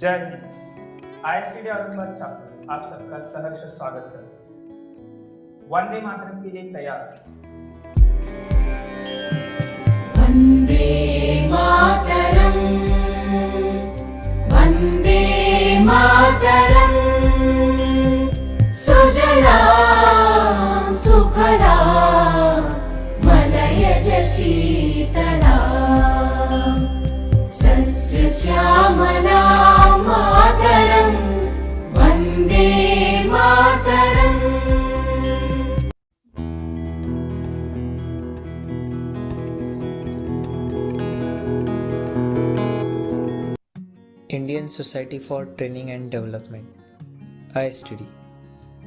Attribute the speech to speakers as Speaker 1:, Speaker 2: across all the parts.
Speaker 1: जय हिंद। आईएसटीडी औरंगाबाद चैप्टर आप सबका सहर्ष स्वागत करता है। वंदे मातरम के लिए तैयार।
Speaker 2: वन्दे मातरम् वन्दे मातरम् सुजला सुफला मलयज शीतला सस्यश्यामला मातरम् Vande Mataram.
Speaker 3: Indian Society for Training and Development ISTD,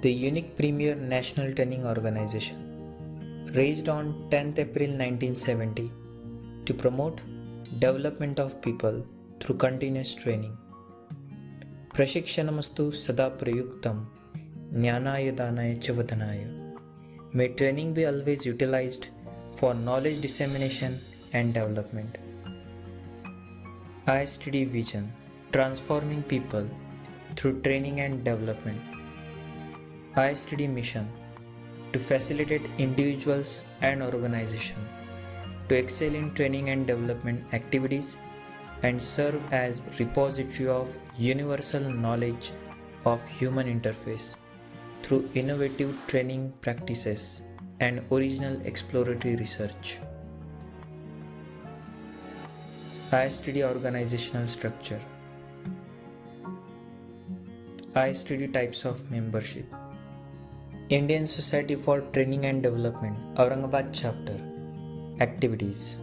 Speaker 3: the unique premier national training organization, raised on 10th April 1970 to promote development of people through continuous training. Prashikshanamastu sada prayuktam jnanaya danaya च वदनाय. May training be always utilized for knowledge dissemination and development. ISTD vision: transforming people through training and development. ISTD mission: to facilitate individuals and organizations to excel in training and development activities and serve as repository of universal knowledge of human interface through innovative training practices and original exploratory research. ISTD organizational structure. ISTD types of membership. Indian Society for Training and Development, Aurangabad Chapter. Activities.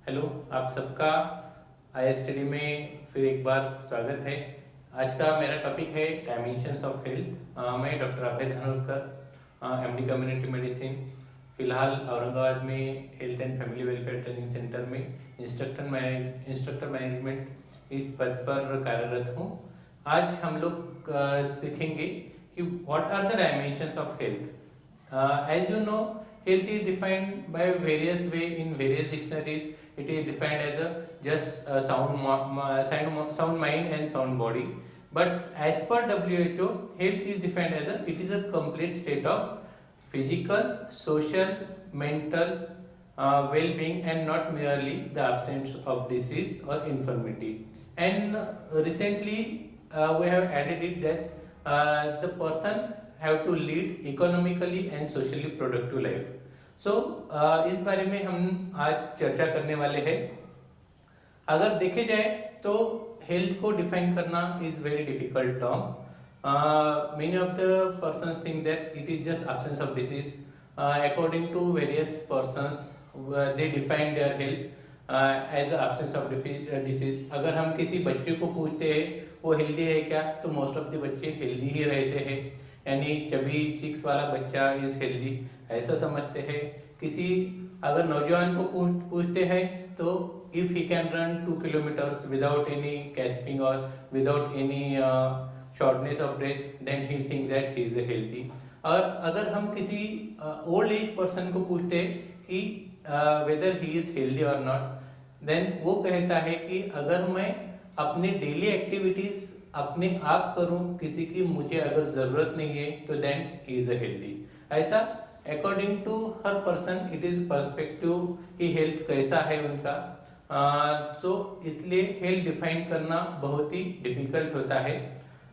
Speaker 4: Hello, आप सबका आईएसटीडी में फिर एक बार स्वागत है। आज का मेरा टॉपिक है डायमेंशंस ऑफ हेल्थ। मैं डॉक्टर अभय धानोरकर, एमडी कम्युनिटी मेडिसिन, फिलहाल औरंगाबाद में health and family welfare training centre में इंस्ट्रक्टर मैनेजमेंट इस पद पर कार्यरत हूँ। आज हम लोग सीखेंगे कि what are the dimensions of health. As you know, health is defined by various way in various dictionaries. It is defined as a just sound mind and sound body. But as per WHO, health is defined as it is a complete state of physical, social, mental well-being and not merely the absence of disease or infirmity. And recently we have added it that the person have to lead economically and socially productive life. So इस बारे में हम आज चर्चा करने वाले हैं। अगर देखे जाए तो हेल्थ को डिफाइन करना is very difficult term. Many of the persons think that it is just absence of disease. According to various persons they define their health as absence of disease. अगर हम किसी बच्चे को पूछते हैं वो हेल्दी है क्या, तो मोस्ट ऑफ द बच्चे हेल्दी ही रहते हैं, यानी चबी चिक्स वाला बच्चा इज हेल्दी ऐसा समझते हैं। किसी अगर नौजवान को पूछते हैं तो if he can run 2 kilometres without any gasping और without any shortness of breath, then he think that he is healthy. और अगर हम किसी ओल्ड एज पर्सन को पूछते हैं कि वेदर ही इज हेल्दी और नॉट, देन वो कहता है कि अगर मैं अपने डेली एक्टिविटीज अपने आप करूं, किसी की मुझे अगर जरूरत नहीं है, तो देन ही इज हेल्दी। ऐसा अकॉर्डिंग टू हर पर्सन इट इज पर्सपेक्टिव कि हेल्थ कैसा है उनका। तो इसलिए हेल्थ डिफाइन करना बहुत ही डिफिकल्ट होता है।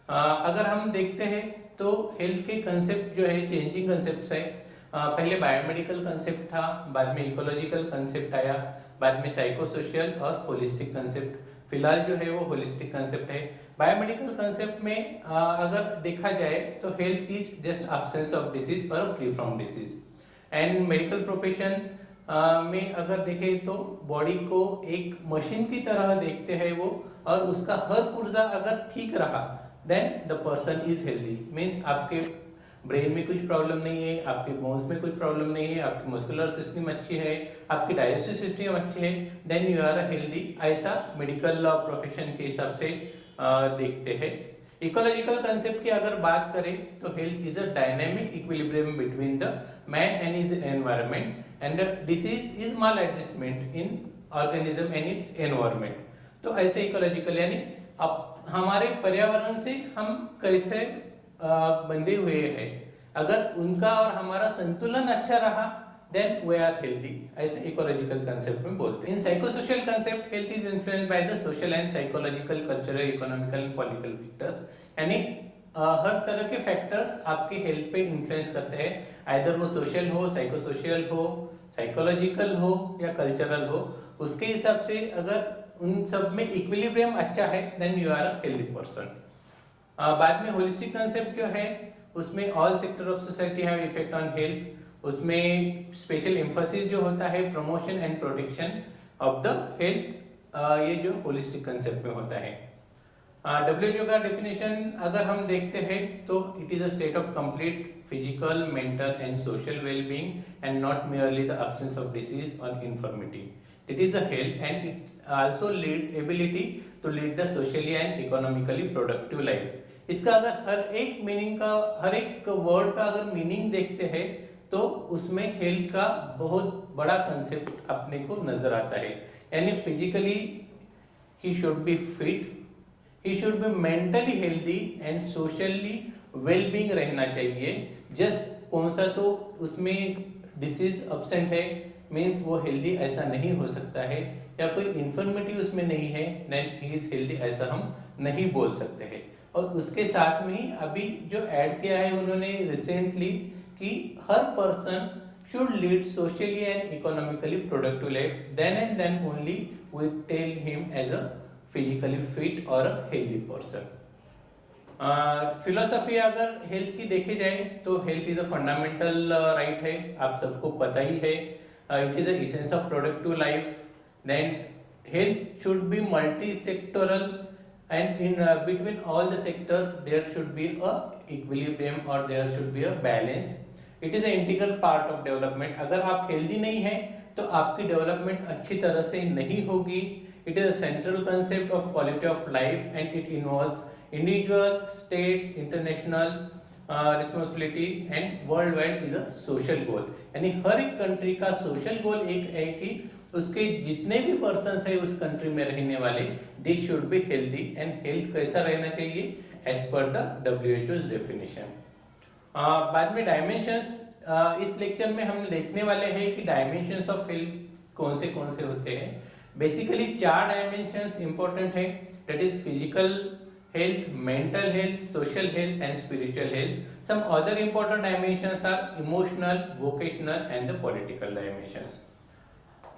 Speaker 4: अगर हम देखते हैं तो हेल्थ के कंसेप्ट जो है चेंजिंग कंसेप्ट है। पहले बायोमेडिकल कंसेप्ट था, बाद में इकोलॉजिकल कंसेप्ट आया, बाद में साइकोसोशियल और होलिस्टिक कंसेप्ट। फिलहाल जो है वो होलिस्टिक कंसेप्ट है। बायोमेडिकल कंसेप्ट में अगर देखा जाए तो health is just absence of disease और free from disease. And medical profession में अगर देखें तो बॉडी को एक मशीन की तरह देखते हैं वो, और उसका हर पुर्जा अगर ठीक रहा then the person is healthy. Means आपके ब्रेन में कुछ प्रॉब्लम नहीं है, आपके बोन्स में कुछ प्रॉब्लम नहीं है, आपकी मस्कुलर सिस्टम अच्छी है, आपकी डाइजेस्टिव सिस्टम अच्छी है, देन यू आर हेल्दी। ऐसा मेडिकल प्रोफेशन के हिसाब से देखते हैं। इकोलॉजिकल कंसेप्ट की अगर बात करें तो health is a dynamic equilibrium between the man and his environment, and disease is mall adjustment in organism and it's environment. तो ऐसे इकोलॉजिकल यानी अब हमारे पर्यावरण से हम कैसे बंधे हुए हैं, अगर उनका और हमारा संतुलन अच्छा रहा देन वी आर हेल्दी, ऐसे इकोलॉजिकल कंसेप्ट में बोलते हैं। In psychosocial concept health is influenced by the social and psychological, cultural, economical and political factors. यानी हर तरह के फैक्टर्स आपके हेल्थ पे इन्फ्लुएंस करते हैं, आइदर वो सोशल हो, साइकोसोशल हो, साइकोलॉजिकल हो या कल्चरल हो। उसके हिसाब से अगर उन सब में इक्विलिब्रियम अच्छा है then you are a healthy person. बाद में होलिस्टिक कंसेप्ट जो है उसमें all sector of society have effect on health, उसमें स्पेशल एम्फोसिस जो होता है promotion and protection of the health, ये जो होलिस्टिक कंसेप्ट में होता है। WHO का डेफिनेशन अगर हम देखते हैं तो it is a state of complete physical, mental and social wellbeing and not merely the absence of disease or infirmity. It is the health and it also lead ability to lead the socially and economically productive life. इसका अगर हर एक meaning का, हर एक word का अगर meaning देखते हैं तो उसमें हेल्थ का बहुत बड़ा कंसेप्ट अपने को नजर आता है। यानी physically he should be fit, he should be mentally healthy and socially wellbeing रहना चाहिए। जस्ट कौन सा तो उसमें डिसीज अब्सेंट है मीन्स वो हेल्दी ऐसा नहीं हो सकता है, या कोई इन्फर्मिटी उसमें नहीं है देन ही इज हेल्दी, ऐसा हम नहीं बोल सकते हैं। और उसके साथ में ही अभी जो ऐड किया है उन्होंने रिसेंटली कि हर person should lead socially and economically productive life, then and then only we tell him as a physically fit or a healthy person. Philosophy अगर हेल्थ की देखी जाए तो health is a fundamental right है, आप सबको पता ही है। It is a essence of productive life, then health should be multi sectoral and in between all the sectors there should be a equilibrium or there should be a balance. It is an integral part of development. अगर आप healthy नहीं हैं तो आपकी development अच्छी तरह से नहीं होगी। It is a central concept of quality of life and it involves individual, states, international responsibility and worldwide is a social goal. यानी हर एक कंट्री का सोशल गोल एक है कि उसके जितने भी पर्सन्स है उस कंट्री में रहने वाले दे should be healthy, and health कैसा रहना चाहिए as per the WHO's definition. बाद में डायमेंशंस, इस लेक्चर में हम देखने वाले हैं कि डायमेंशंस ऑफ हेल्थ कौन से होते हैं। बेसिकली 4 डायमेंशंस इंपॉर्टेंट है, that is physical health, mental health, social health and spiritual health. Some other important dimensions are emotional, vocational and the political dimensions.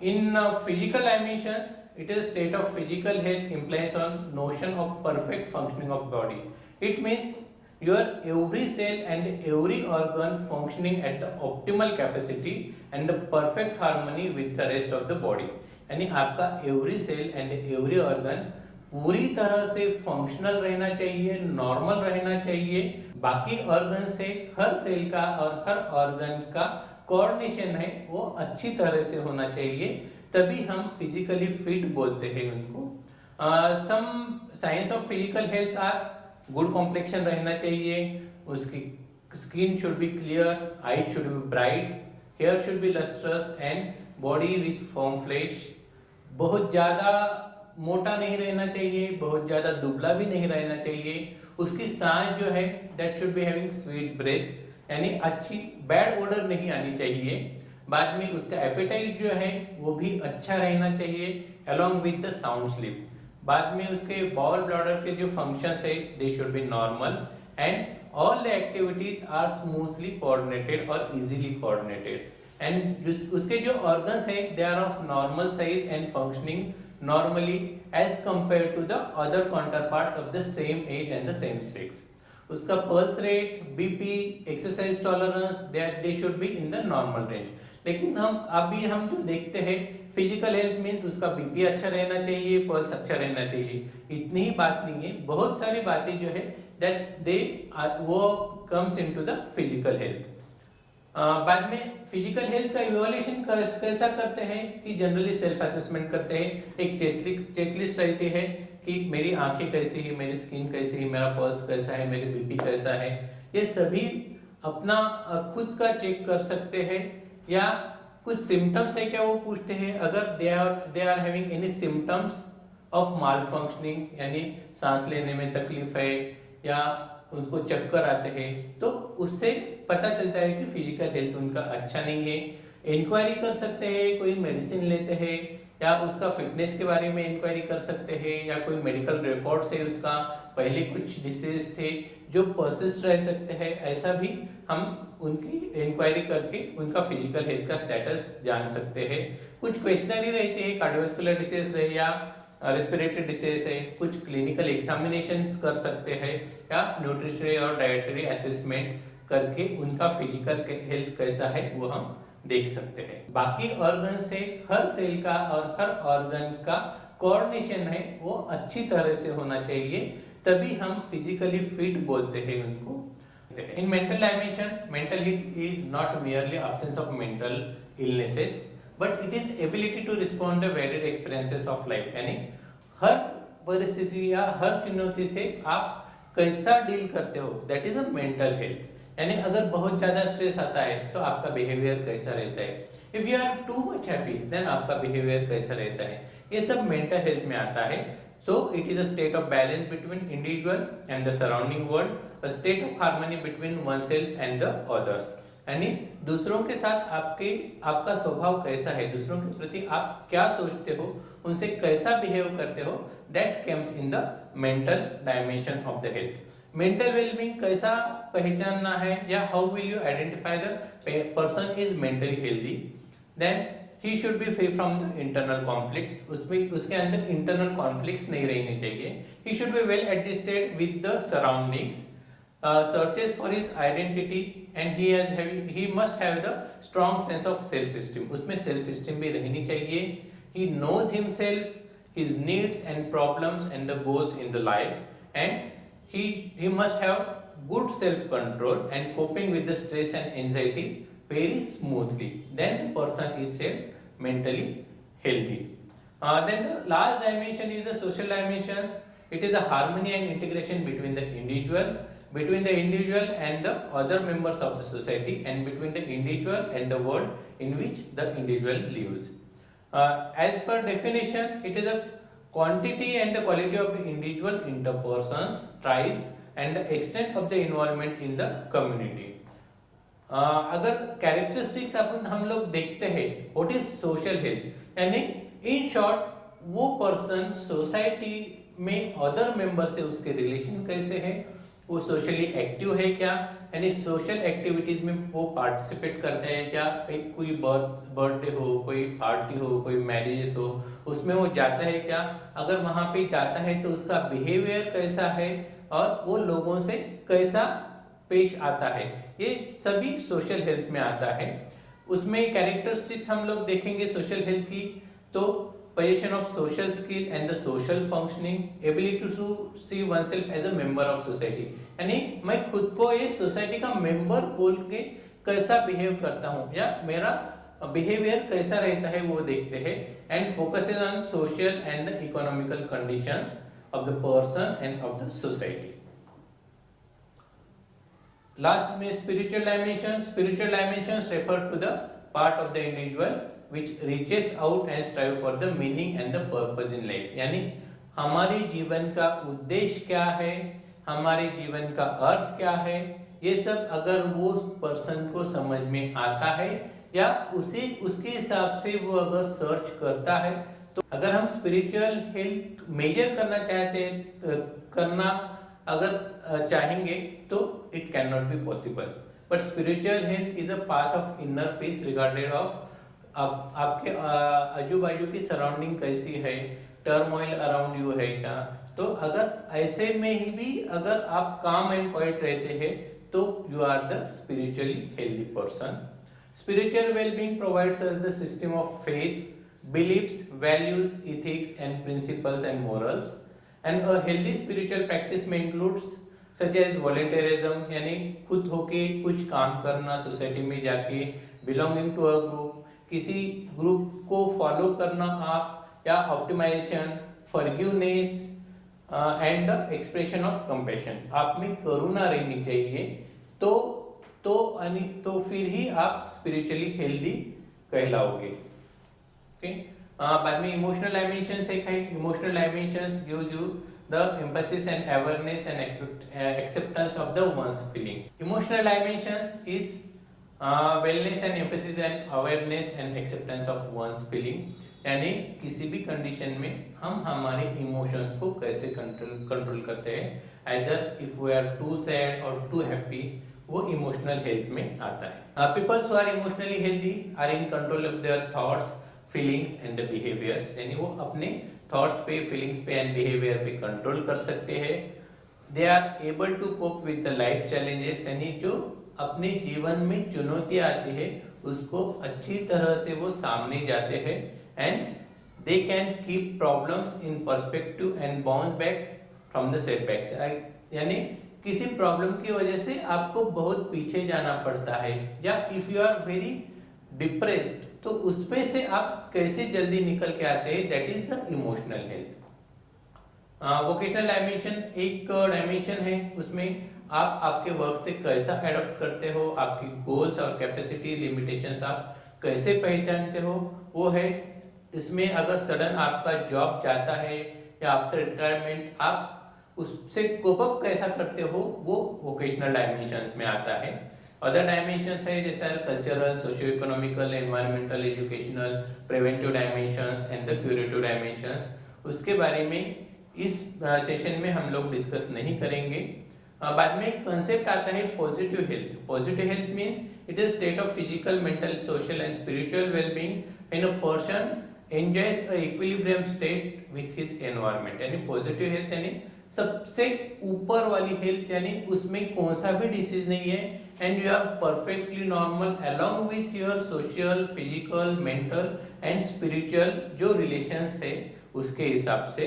Speaker 4: In physical dimensions, it is a state of physical health implies on notion of perfect functioning of body. It means your every cell and every organ functioning at the optimal capacity and the perfect harmony with the rest of the body. यानी आपका every cell and every organ पूरी तरह से functional रहना चाहिए, normal रहना चाहिए। बाकी ऑर्गन से हर सेल का और हर ऑर्गन का कोऑर्डिनेशन है वो अच्छी तरह से होना चाहिए, तभी हम फिजिकली फिट बोलते हैं उनको। Some signs of physical health are good complexion रहना चाहिए, उसकी skin should be clear, eyes should be bright, hair should be lustrous and body with firm flesh. बहुत ज़्यादा मोटा नहीं रहना चाहिए, बहुत ज़्यादा दुबला भी नहीं रहना चाहिए। उसकी सांस जो है that should be having sweet breath, यानी अच्छी बैड ओडर नहीं आनी चाहिए। बाद में उसका एपेटाइट जो है वो भी अच्छा रहना चाहिए along with the sound sleep. बाद में उसके बाउल ब्लैडर के जो फंक्शंस है they should be normal and all the activities are smoothly coordinated और इजीली कोऑर्डिनेटेड, एंड उसके जो ऑर्गन्स है they are of normal size and functioning normally as compared to the other counterparts of the same age and the same sex. उसका pulse rate, BP, exercise tolerance, they should be in the normal range. लेकिन हम जो देखते हैं physical health means उसका BP अच्छा रहना चाहिए, पल्स अच्छा रहना चाहिए, इतनी ही बात नहीं है, बहुत सारी बातें जो है दैट वो comes into the physical health. बाद में फिजिकल हेल्थ का इवैल्यूएशन कैसा करते हैं कि जनरली सेल्फ असेसमेंट करते हैं, एक चेकलिस्ट रहती है कि मेरी आंखें कैसी है, मेरी स्किन कैसी है, मेरा पल्स कैसा है, मेरी बीपी कैसा है, ये सभी अपना खुद का चेक कर सकते हैं। या कुछ सिम्टम्स है क्या वो पूछते हैं, अगर they are having any symptoms of malfunctioning, यानी सांस लेने में तकलीफ है या उनको चक्कर आते हैं, तो उससे पता चलता है कि फिजिकल हेल्थ उनका अच्छा नहीं है। इंक्वायरी कर सकते हैं, कोई मेडिसिन लेते हैं या उसका फिटनेस के बारे में इंक्वायरी कर सकते हैं, या कोई मेडिकल रिकॉर्ड्स है उसका, पहले कुछ डिसीज थे जो परसिस्ट रह सकते हैं, ऐसा भी हम उनकी इंक्वायरी करके उनका फिजिकल हेल्थ का स्टेटस जान सकते हैं। कुछ क्वेश्चनरी रहते हैं, कार्डियोवास्कुलर डिसीज रहे या रेस्पिरेटरी डिसीज है, कुछ क्लिनिकल एग्जामिनेशंस कर सकते हैं या न्यूट्रिशनरी और डाइटरी असेसमेंट करके उनका फिजिकल हेल्थ कैसा है वो हम देख सकते हैं। बाकी ऑर्गन से हर सेल का और हर ऑर्गन का कोऑर्डिनेशन है वो अच्छी तरह से होना चाहिए, तभी हम फिजिकली फिट बोलते हैं उनको। In mental dimension, mental health is not merely absence of mental illnesses but it is ability to respond to varied experiences of life, यानी हर परिस्थिति या हर चुनौती से आप कैसा डील करते हो, that is a mental health. यानी अगर बहुत ज्यादा स्ट्रेस आता है तो आपका बिहेवियर कैसा रहता है, if you are too much happy then आपका बिहेवियर कैसा रहता है, ये सब मेंटल हेल्थ में आता है। So it is a state of balance between individual and the surrounding world, a state of harmony between oneself and the others। यानी दूसरों के साथ आपका स्वभाव कैसा है, दूसरों के प्रति आप क्या सोचते हो, उनसे कैसा बिहेव करते हो, that comes in the mental dimension of the health। Mental wellbeing कैसा पहचानना है, या how will you identify the person is mentally healthy, then he should be free from the internal conflicts, उसके अंदर internal conflicts नहीं रहने चाहिए। he should be well adjusted with the surroundings, searches for his identity and he must have the strong sense of self esteem, उसमें self esteem भी रहनी चाहिए। he knows himself, his needs and problems and the goals in the life, and he must have good self control and coping with the stress and anxiety very smoothly, then the person is said mentally healthy। Then the last dimension is the social dimensions। it is a harmony and integration between the individual and the other members of the society, and between the individual and the world in which the individual lives। As per definition, it is a quantity and the quality of the individual interpersons ties and the extent of the involvement in the community। अगर characteristics हम लोग देखते हैं, what is social health, यानी in short वो person society में other member से उसके रिलेशन कैसे है, वो सोशली एक्टिव है क्या, यानी सोशल एक्टिविटीज में वो पार्टिसिपेट करते हैं क्या, कोई बर्थडे हो, कोई पार्टी हो, कोई मैरिजेस हो, उसमें वो जाता है क्या, अगर वहां पे जाता है तो उसका बिहेवियर कैसा है और वो लोगों से कैसा पेश आता है, ये सभी सोशल हेल्थ में आता है। उसमें कैरेक्टरिस्टिक्स हम लोग देखेंगे सोशल हेल्थ की, तो position of social skill and the social functioning, ability to see oneself as a member of society, यानी मैं खुद को ये सोसाइटी का मेंबर बोल के कैसा बिहेव करता हूँ या मेरा बिहेवियर कैसा रहता है वो देखते हैं। And focuses on social and economical conditions of the person end of the society. Last में spiritual dimensions refer to the part of the individual which reaches out and strive for the meaning and the purpose in life, यानी हमारे जीवन का उद्देश्य क्या है, हमारे जीवन का अर्थ क्या है, ये सब अगर वो पर्सन को समझ में आता है या उसके हिसाब से वो अगर सर्च करता है, तो अगर हम स्पिरिचुअल हेल्थ मेजर करना चाहते हैं, अगर चाहेंगे तो it can not be possible. But spiritual health is a path of inner peace regarded of आपके आजू बाजू की सराउंडिंग कैसी है, टर्मोइल अराउंड यू है क्या, तो अगर ऐसे में ही भी अगर आप काम एंड क्वाइट रहते हैं तो you are the spiritually healthy person. Spiritual well-being provides us the system of faith, beliefs, values, ethics, and principles and morals. And a healthy spiritual practice में includes such as volunteerism, यानी खुद होके कुछ काम करना, सोसाइटी में जाके belonging to a group, किसी ग्रुप को फॉलो करना आप, या optimisation, forgiveness and expression of compassion. आप में करुणा रहनी चाहिए तो फिर ही आप स्पिरिचुअली हेल्दी कहलाओगे. ओके. बाद में इमोशनल डायमेंशंस एक है. Emotional dimensions gives you the emphasis and awareness and acceptance of the one's feeling. Emotional dimensions is wellness and emphasis and awareness and acceptance of one's feeling. यानी किसी भी condition में हम हमारे इमोशंस को कैसे कंट्रोल करते हैं. either if we are too sad or too happy, वो इमोशनल हेल्थ में आता है. People who are emotionally healthy are in control of their thoughts, feelings and behaviors. यानी वो अपने थॉट्स पे, फीलिंग्स पे एंड बिहेवियर पे कंट्रोल कर सकते हैं. They are able to cope with the life challenges, यानी जो अपने जीवन में चुनौतियां आती है उसको अच्छी तरह से वो सामने जाते हैं. And they can keep problems in perspective and bounce back from the setbacks. यानी किसी प्रॉब्लम की वजह से आपको बहुत पीछे जाना पड़ता है, या if you are very depressed तो उसमें से आप कैसे जल्दी निकल के आते हैं, that is the emotional health. Vocational dimension एक डायमेंशन है. उसमें आप आपके वर्क से कैसा एडॉप्ट करते हो, आपकी गोल्स और कैपेसिटी लिमिटेशंस आप कैसे पहचानते हो, वो है. इसमें अगर सडन आपका जॉब जाता है या आफ्टर रिटायरमेंट आप उससे कोप अप कैसा करते हो, वो वोकेशनल डायमेंशंस में आता है. अदर डायमेंशंस है जैसे cultural, socio economical, environmental, educational, preventive dimensions and the curative dimensions. उसके बारे में इस सेशन में हम लोग डिस्कस नहीं करेंगे. बाद में एक कंसेप्ट आता है positive health. Positive health means it is state of physical, mental, social and spiritual wellbeing when a person enjoys a equilibrium state with his environment. यानी पॉजिटिव हेल्थ यानी सबसे ऊपर वाली हेल्थ, यानी उसमें कौन सा भी डिसीज नहीं है and you are perfectly normal along with your social, physical, mental and spiritual जो relations है उसके हिसाब से.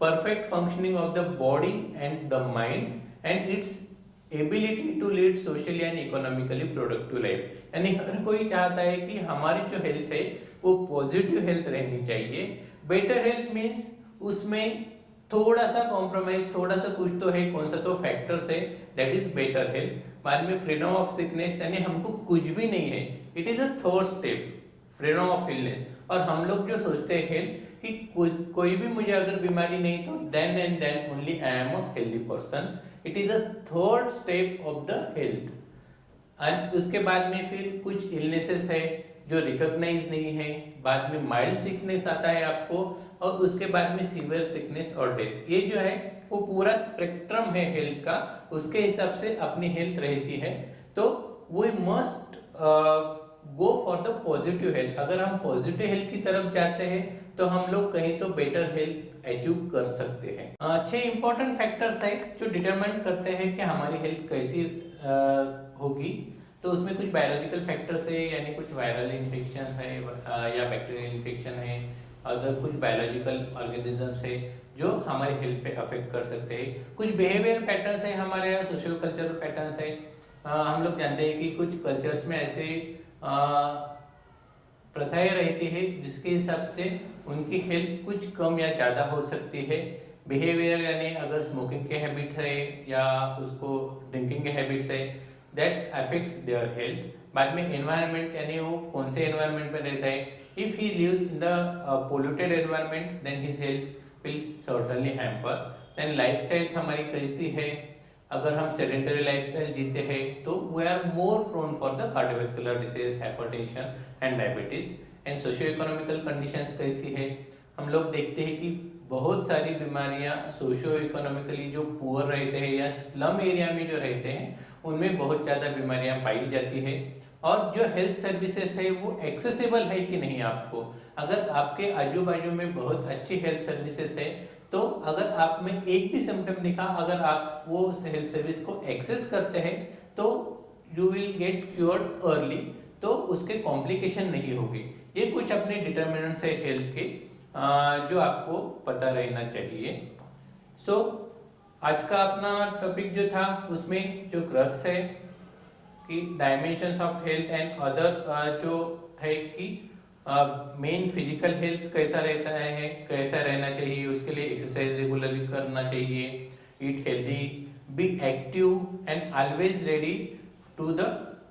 Speaker 4: perfect functioning of the body and the mind and its ability to lead socially and economically productive life. यानी हर कोई चाहता है कि हमारी जो हेल्थ है वो पॉजिटिव हेल्थ रहनी चाहिए. बेटर हेल्थ मीन्स उसमें थोड़ा सा कॉम्प्रोमाइज, थोड़ा सा कुछ तो है, कौन सा तो फैक्टर्स है, दैट इज बेटर हेल्थ. बाद में फ्रीडम ऑफ सिकनेस, यानी हमको कुछ भी नहीं है, it is a third step, freedom of illness. और हम लोग जो सोचते हैं हेल्थ कि कोई भी मुझे अगर बीमारी नहीं तो then and then only I am a healthy person. It is a third step of the health. And उसके बाद में फिर कुछ इलनेसेस है जो रिकॉग्नाइज नहीं है. बाद में माइल्ड सिकनेस आता है आपको, और उसके बाद में सीवियर सिकनेस और डेथ. ये जो है वो पूरा स्पेक्ट्रम है हेल्थ का, उसके हिसाब से अपनी हेल्थ रहती है. तो we must go for the positive health. अगर हम पॉजिटिव हेल्थ की तरफ जाते हैं तो हम लोग कहीं तो बेटर हेल्थ अचीव कर सकते हैं. 6 इंपॉर्टेंट फैक्टर्स है जो डिटरमाइन करते हैं कि हमारी हेल्थ कैसी होगी. तो उसमें कुछ बायोलॉजिकल फैक्टर्स है, यानी कुछ वायरल इन्फेक्शन है या बैक्टीरियल इन्फेक्शन है, अदर कुछ बायोलॉजिकल ऑर्गेनिजम्स है जो हमारी हेल्थ पे अफेक्ट कर सकते हैं. कुछ बिहेवियर पैटर्न्स है हमारे यहाँ, सोशियो कल्चरल पैटर्न्स है. हम लोग जानते हैं कि कुछ कल्चर्स में ऐसे प्रथाएं रहती है जिसके हिसाब से उनकी हेल्थ कुछ कम या ज़्यादा हो सकती है. बिहेवियर यानी अगर स्मोकिंग के हैबिट है या उसको ड्रिंकिंग के हैबिट्स है, दैट अफेक्ट्स देयर हेल्थ. बाद में एनवायरनमेंट, यानी वो कौन से एनवायरनमेंट में रहता है. If he lives in the polluted environment, then his health will certainly hamper. Then lifestyles हमारी कैसी है, अगर हम sedentary lifestyle जीते हैं तो we are more prone for the cardiovascular disease, hypertension and diabetes. And socio-economical conditions कैसी है, हम लोग देखते हैं कि बहुत सारी बीमारियां सोशियो इकोनॉमिकली जो पुअर रहते हैं या स्लम एरिया में जो रहते हैं उनमें बहुत ज़्यादा बीमारियां पाई जाती है. और जो हेल्थ सर्विसेज है वो एक्सेसिबल है कि नहीं आपको. अगर आपके आजू बाजू में बहुत अच्छी हेल्थ सर्विसेज है तो अगर आप में एक भी सिम्टम दिखा, अगर आप वो हेल्थ सर्विस को एक्सेस करते हैं तो you will get cured early. तो उसके कॉम्प्लिकेशन नहीं होगी। ये कुछ अपने डिटर्मिनेंट्स है हेल्थ के जो आपको पता रहना चाहिए। सो आज का अपना टॉपिक जो था उसमें जो क्रक्स है कि dimensions of health and other जो है कि मेन फिजिकल हेल्थ कैसा रहता है, कैसा रहना चाहिए, उसके लिए एक्सरसाइज रेगुलरली करना चाहिए, eat healthy, be active and always ready to the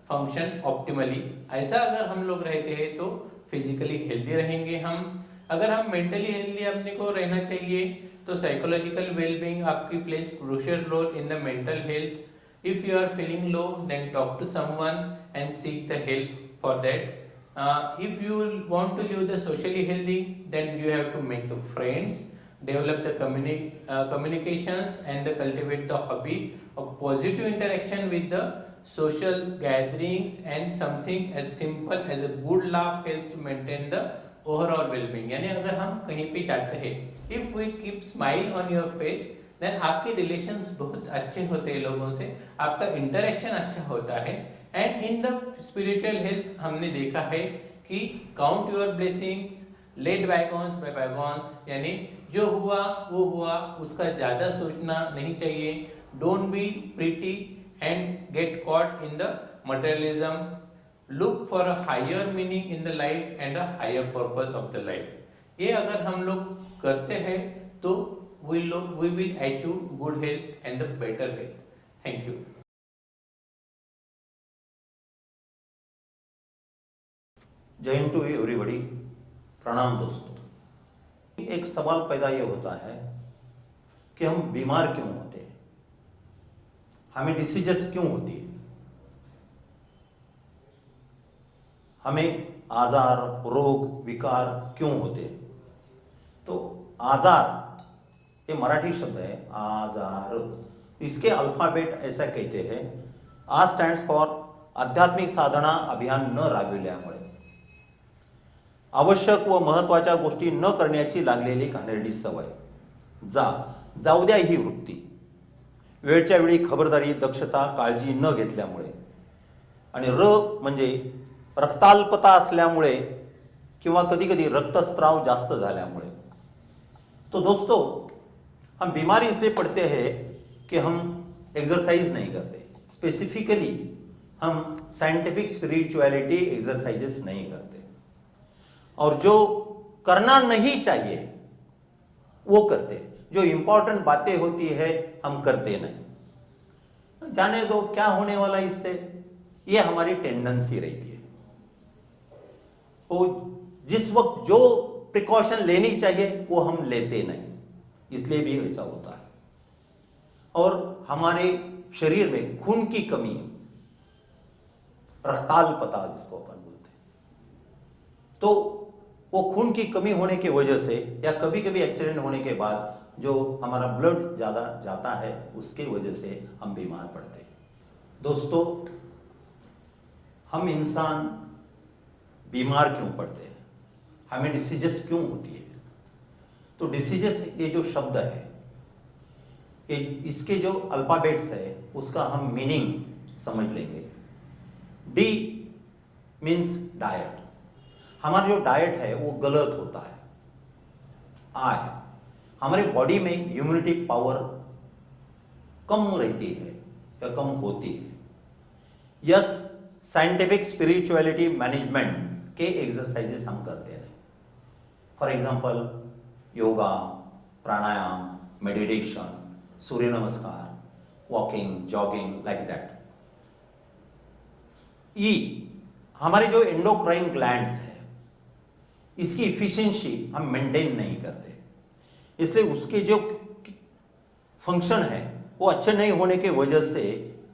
Speaker 4: function optimally. ऐसा अगर हम लोग रहते हैं तो फिजिकली हेल्दी रहेंगे हम। अगर हम मेंटली हेल्दी अपने को रहना चाहिए तो साइकोलॉजिकल वेलबींग आपकी place crucial role in the mental health. If you are feeling low then talk to someone and seek the help for that. If you want to live the socially healthy, then you have to make the friends, develop the communications, and cultivate the hobby of positive interaction with the social gatherings, and something as simple as a good laugh helps maintain the overall well-being। यानी अगर हम कहीं पे जाते हैं, if we keep smile on your face, then आपके relations बहुत अच्छे होते हैं लोगों से, आपका इंटरेक्शन अच्छा होता है। And in the spiritual health हमने देखा है कि count your blessings, let bygones by bygones, यानी जो हुआ वो हुआ, उसका ज़्यादा सोचना नहीं चाहिए। Don't be pretty and get caught in the materialism. Look for a higher meaning in the life and a higher purpose of the life. ये अगर हम लोग करते हैं तो we will achieve good health and the better health। Thank you।
Speaker 5: जय Hind to everybody. प्रणाम दोस्तों। एक सवाल पैदा ये होता है कि हम बीमार क्यों होते हैं, हमें डिसीजेस क्यों होती है, हमें आजार, रोग, विकार क्यों होते हैं। तो आजार ये मराठी शब्द है, आजार, इसके अल्फाबेट ऐसा कहते हैं। आ स्टँड्स फॉर आध्यात्मिक साधना अभियान न राबविल्यामुळे, आवश्यक व महत्त्वाच्या गोष्टी न करण्याची लागलेली घाणेरडी सवय, जाऊ द्या ही वृत्ती, वेळच्या वेळी खबरदारी, दक्षता, काळजी न घेतल्यामुळे, आणि र म्हणजे रक्ताल्पता असल्यामुळे किंवा कधी कधी रक्तस्राव जास्त झाल्यामुळे। तो दोस्तों, हम बीमार इसलिए पड़ते हैं कि हम एक्सरसाइज नहीं करते, स्पेसिफिकली हम साइंटिफिक स्पिरिचुअलिटी एक्सरसाइजेस नहीं करते, और जो करना नहीं चाहिए वो करते हैं। जो इंपॉर्टेंट बातें होती है हम करते नहीं। जाने दो क्या होने वाला इससे, ये हमारी टेंडेंसी रहती है। वो जिस वक्त जो प्रिकॉशन लेनी चाहिए वो हम लेते नहीं, इसलिए भी ऐसा होता है। और हमारे शरीर में खून की कमी, रक्ताल्पता जिसको अपन बोलते हैं, तो वो खून की कमी होने की वजह से या कभी कभी एक्सीडेंट होने के बाद जो हमारा ब्लड ज़्यादा जाता है उसके वजह से हम बीमार पड़ते हैं। दोस्तों, हम इंसान बीमार क्यों पड़ते हैं, हमें डिसीजेस क्यों होती है। तो डिसीजेस ये जो शब्द है, ये इसके जो अल्फाबेट्स है उसका हम मीनिंग समझ लेंगे। डी मीन्स डाइट, हमारा जो डाइट है वो गलत होता है। आई, हमारे बॉडी में इम्यूनिटी पावर कम रहती है या कम होती है। यस, साइंटिफिक स्पिरिचुअलिटी मैनेजमेंट के एक्सरसाइजेस हम करते हैं। For example yoga, pranayama, meditation, surya namaskar, walking, jogging, like that. ई, हमारे जो एंडोक्राइन ग्लैंड्स है इसकी इफिशिएंसी हम मेंटेन नहीं करते, इसलिए उसके जो फंक्शन है वो अच्छे नहीं होने के वजह से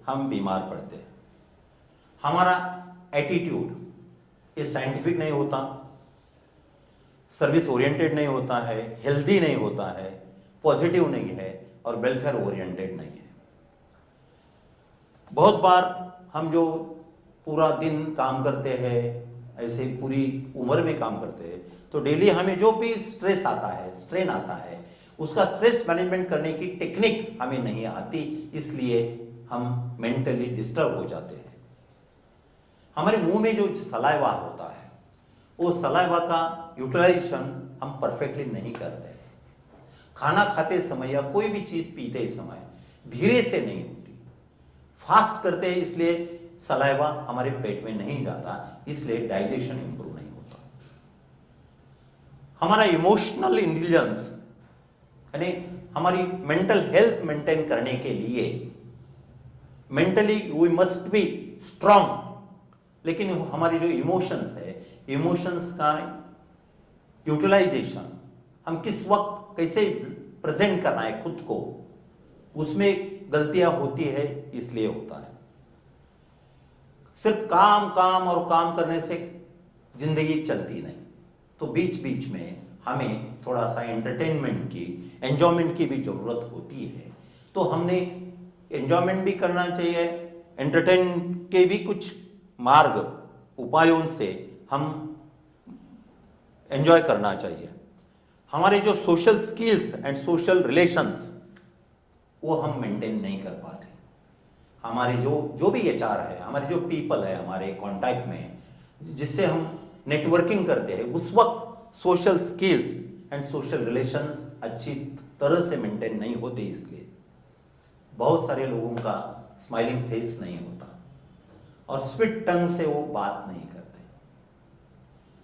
Speaker 5: हम बीमार पड़ते हैं। हमारा एटीट्यूड ये साइंटिफिक नहीं होता, सर्विस ओरिएंटेड नहीं होता है, हेल्दी नहीं होता है, पॉजिटिव नहीं है और वेलफेयर ओरिएंटेड नहीं है। बहुत बार हम जो पूरा दिन काम करते हैं, ऐसे पूरी उम्र में काम करते हैं, तो डेली हमें जो भी स्ट्रेस आता है, स्ट्रेन आता है, उसका स्ट्रेस मैनेजमेंट करने की टेक्निक हमें नहीं आती, इसलिए हम मेंटली डिस्टर्ब हो जाते हैं। हमारे मुंह में जो सलाइवा होता है, वो सलाइवा का यूटिलाइजेशन हम परफेक्टली नहीं करते। खाना खाते समय या कोई भी चीज पीते समय धीरे से नहीं होती, फास्ट करते हैं, इसलिए सलाइवा हमारे पेट में नहीं जाता, इसलिए डाइजेशन इंप्रूव नहीं होता। हमारा इमोशनल इंटेलिजेंस यानी हमारी मेंटल हेल्थ मेंटेन करने के लिए mentally we must be strong, लेकिन हमारी जो इमोशंस है, इमोशंस का यूटिलाइजेशन हम किस वक्त कैसे प्रेजेंट करना है खुद को, उसमें गलतियां होती है, इसलिए होता है। सिर्फ काम काम और काम करने से जिंदगी चलती नहीं, तो बीच बीच में हमें थोड़ा सा एंटरटेनमेंट की, एंजॉयमेंट की भी जरूरत होती है। तो हमने एंजॉयमेंट भी करना चाहिए, एंटरटेन के भी कुछ मार्ग उपायों से हम एंजॉय करना चाहिए। हमारे जो social skills and social relations वो हम मेंटेन नहीं कर पाते। हमारे जो भी एचआर है, हमारे जो पीपल है हमारे कांटेक्ट में, जिससे हम नेटवर्किंग करते हैं, उस वक्त social skills and social relations अच्छी तरह से मेंटेन नहीं होते, इसलिए बहुत सारे लोगों का स्माइलिंग फेस नहीं होता और स्वीट टंग से वो बात नहीं करते।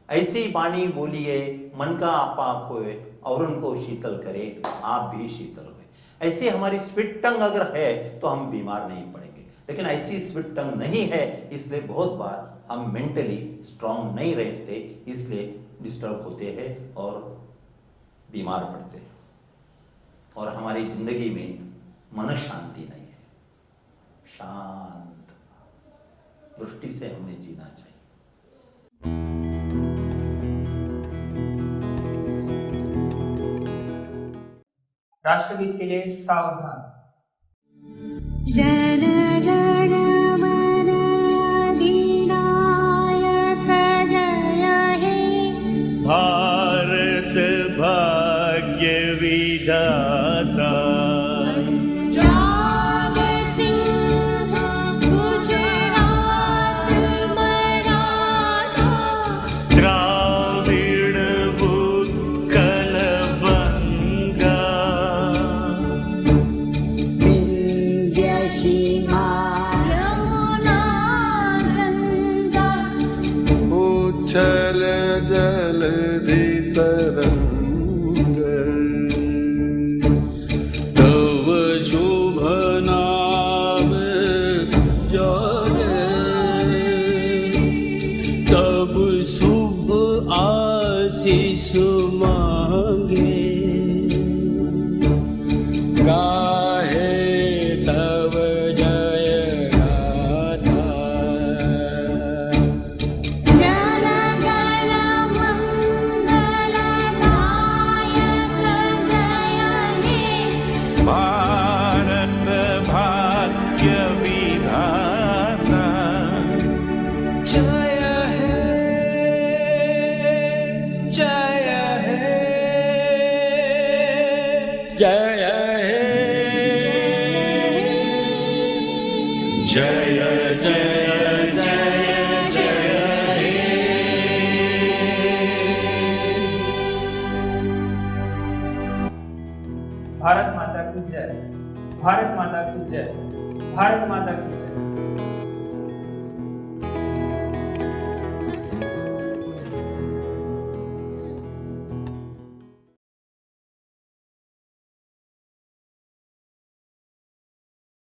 Speaker 5: ऐसी बाणी बोलिए मन का आपा खोए और उनको शीतल करे, आप भी शीतल हुए। ऐसी हमारी स्वीट टंग अगर है तो हम बीमार नहीं पड़ेंगे, लेकिन ऐसी स्वीट टंग नहीं है, इसलिए बहुत बार हम मेंटली स्ट्रांग नहीं रहते, इसलिए डिस्टर्ब होते हैं और बीमार पड़ते हैं और हमारी जिंदगी में मन शांति नहीं है। शांत दृष्टि से हमें जीना चाहिए।
Speaker 1: राष्ट्रगीत के लिए सावधान।
Speaker 2: जनगण मन अधिनायक जय हे
Speaker 6: भारत भाग्य विधाता
Speaker 2: पंजाब सिंध गुजरात मराठा
Speaker 6: द्राविड उत्कल बंगा
Speaker 2: विंध्य हिमालय गंगा
Speaker 7: उच्छल जलधि तरंग
Speaker 6: तव शुभ नाम जागे तब शुभ आशीष मांगे गाहे तव जय गाथा
Speaker 2: जनगण मंगलदायक जय हे
Speaker 6: भारत भाग्य विधाता जय हे जय हे जय हे जय जय जय जय हे
Speaker 1: भारत माता की जय, भारत माता की जय, भारत माता की जय।